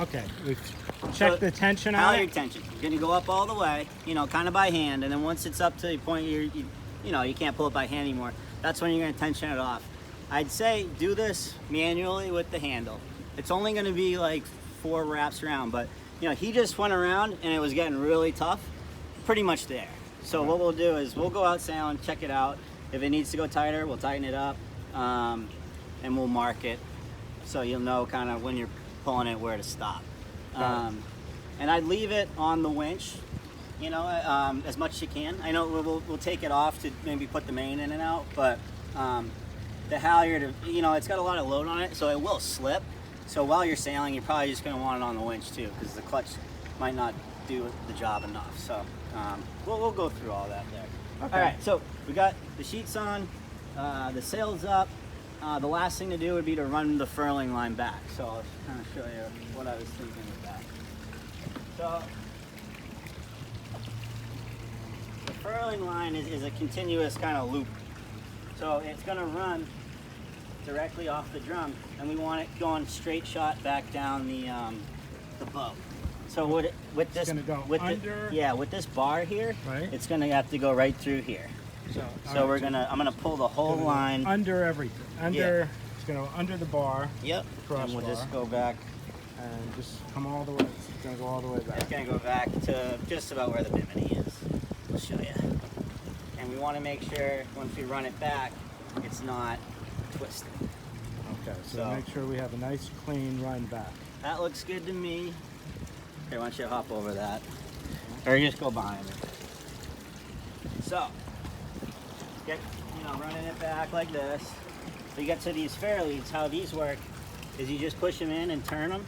Okay, we've checked the tension on Halyard it. tension. You're gonna go up all the way, you know, kind of by hand, and then once it's up to the point you can't pull it by hand anymore, that's when you're gonna tension it off. I'd say do this manually with the handle. It's only gonna be like 4 wraps around, but you know, he just went around and it was getting really tough, pretty much there. So what we'll do is we'll go out sailing, check it out. If it needs to go tighter, we'll tighten it up, and we'll mark it so you'll know kind of when you're pulling it where to stop. And I'd leave it on the winch, you know, as much as you can. I know we'll take it off to maybe put the main in and out, but the halyard, you know, it's got a lot of load on it, so it will slip. So while you're sailing, you're probably just going to want it on the winch too, because the clutch might not do the job enough. So we'll go through all that there. Okay. All right, so we got the sheets on, the sails up. The last thing to do would be to run the furling line back. So I'll kind of show you what I was thinking with that. So the furling line is a continuous kind of loop. So it's going to run directly off the drum, and we want it going straight shot back down the boat. So with this, gonna go with under? with this bar here, Right. it's going to have to go right through here. So I'm gonna pull the whole line under everything. Under, it's gonna go under the bar. Yep. Crossbar. And we'll just go back. And just come all the way. It's gonna go all the way back. It's gonna go back to just about where the bimini is. We'll show you. And we want to make sure once we run it back, it's not twisted. Okay, so So- make sure we have a nice clean run back. That looks good to me. Here, why don't you hop over that? Or you just go behind it. So, running it back like this. So you get to these fair leads, how these work is you just push them in and turn them,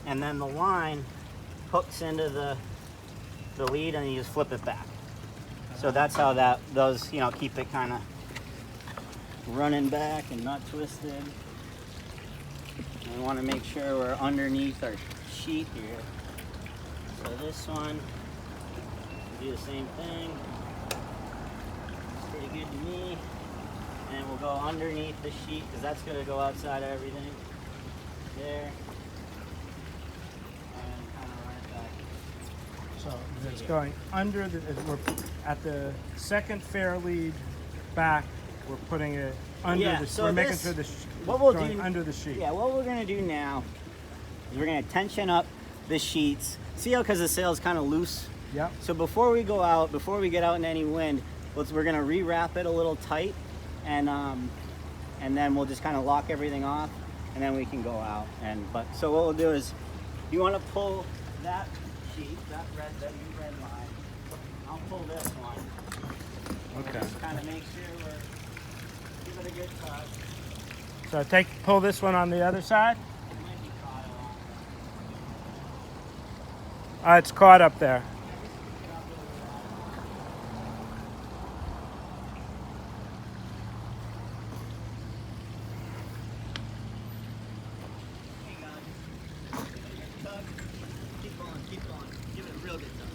and then the line hooks into the lead and you just flip it back. So that's how those keep it kind of running back and not twisted. And we want to make sure we're underneath our sheet here. So this one, do the same thing. It's pretty good to me. And we'll go underneath the sheet because that's going to go outside of everything. There. And kind of run it back. So it's going under the. We're at the second fair lead back. We're putting it under Yeah, the. so we're making this- sure the what we'll going do- under the sheet. Yeah, what we're going to do now is we're going to tension up the sheets. See how, because the sail's kind of loose? Yep. So before we go out, before we get out in any wind, we're going to rewrap it a little tight, and then we'll just kind of lock everything off, and then we can go out. So what we'll do is, you want to pull that sheet, that new red line. I'll pull this one. Okay. Just kind of make sure we're give it a good touch. So pull this one on the other side. It might be caught along. It's caught up there. Keep going. Give it a real good tug.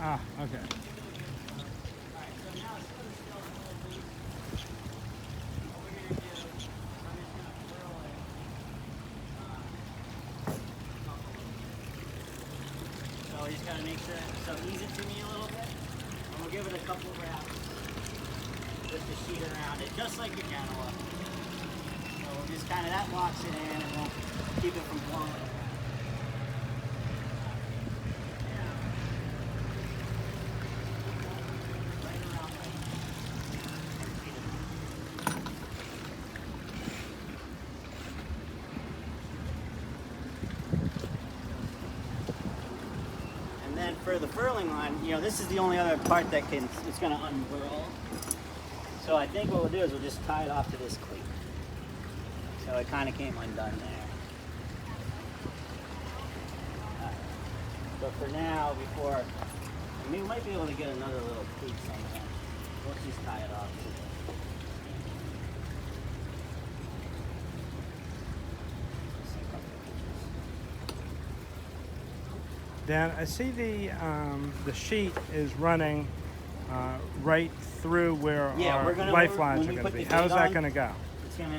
Ah, okay. Alright, so now it's still a little loose. What we're going to do, I'm just going to furl it. So we just got to make sure, so ease it to me a little bit, and we'll give it a couple wraps with the sheet around it, just like the canola. So we'll just kind of, that locks it in and we'll keep it from blowing around. And then for the furling line, this is the only other part that it's going to unfurl. So I think what we'll do is we'll just tie it off to this cleat. So it kind of came undone there. But for now, we might be able to get another little cleat somewhere. We'll just tie it off. Dan, I see the sheet is running right through where Yeah, our we're gonna- lifelines when are we going to put be. the How's gate that on- going to go?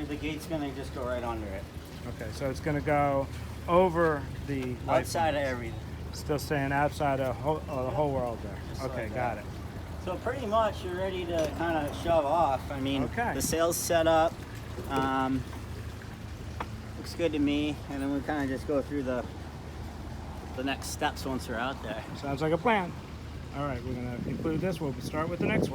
The gate's gonna just go right under it. Okay, so it's going to go over the Outside of lifelines. everything. Still staying outside of the whole world there. Just Okay, like got that. it. So pretty much you're ready to kind of shove off. I mean, Okay. the sail's set up. Looks good to me. And then we kind of just go through the next steps once we're out there. Sounds like a plan. All right, we're going to conclude this. We'll start with the next one.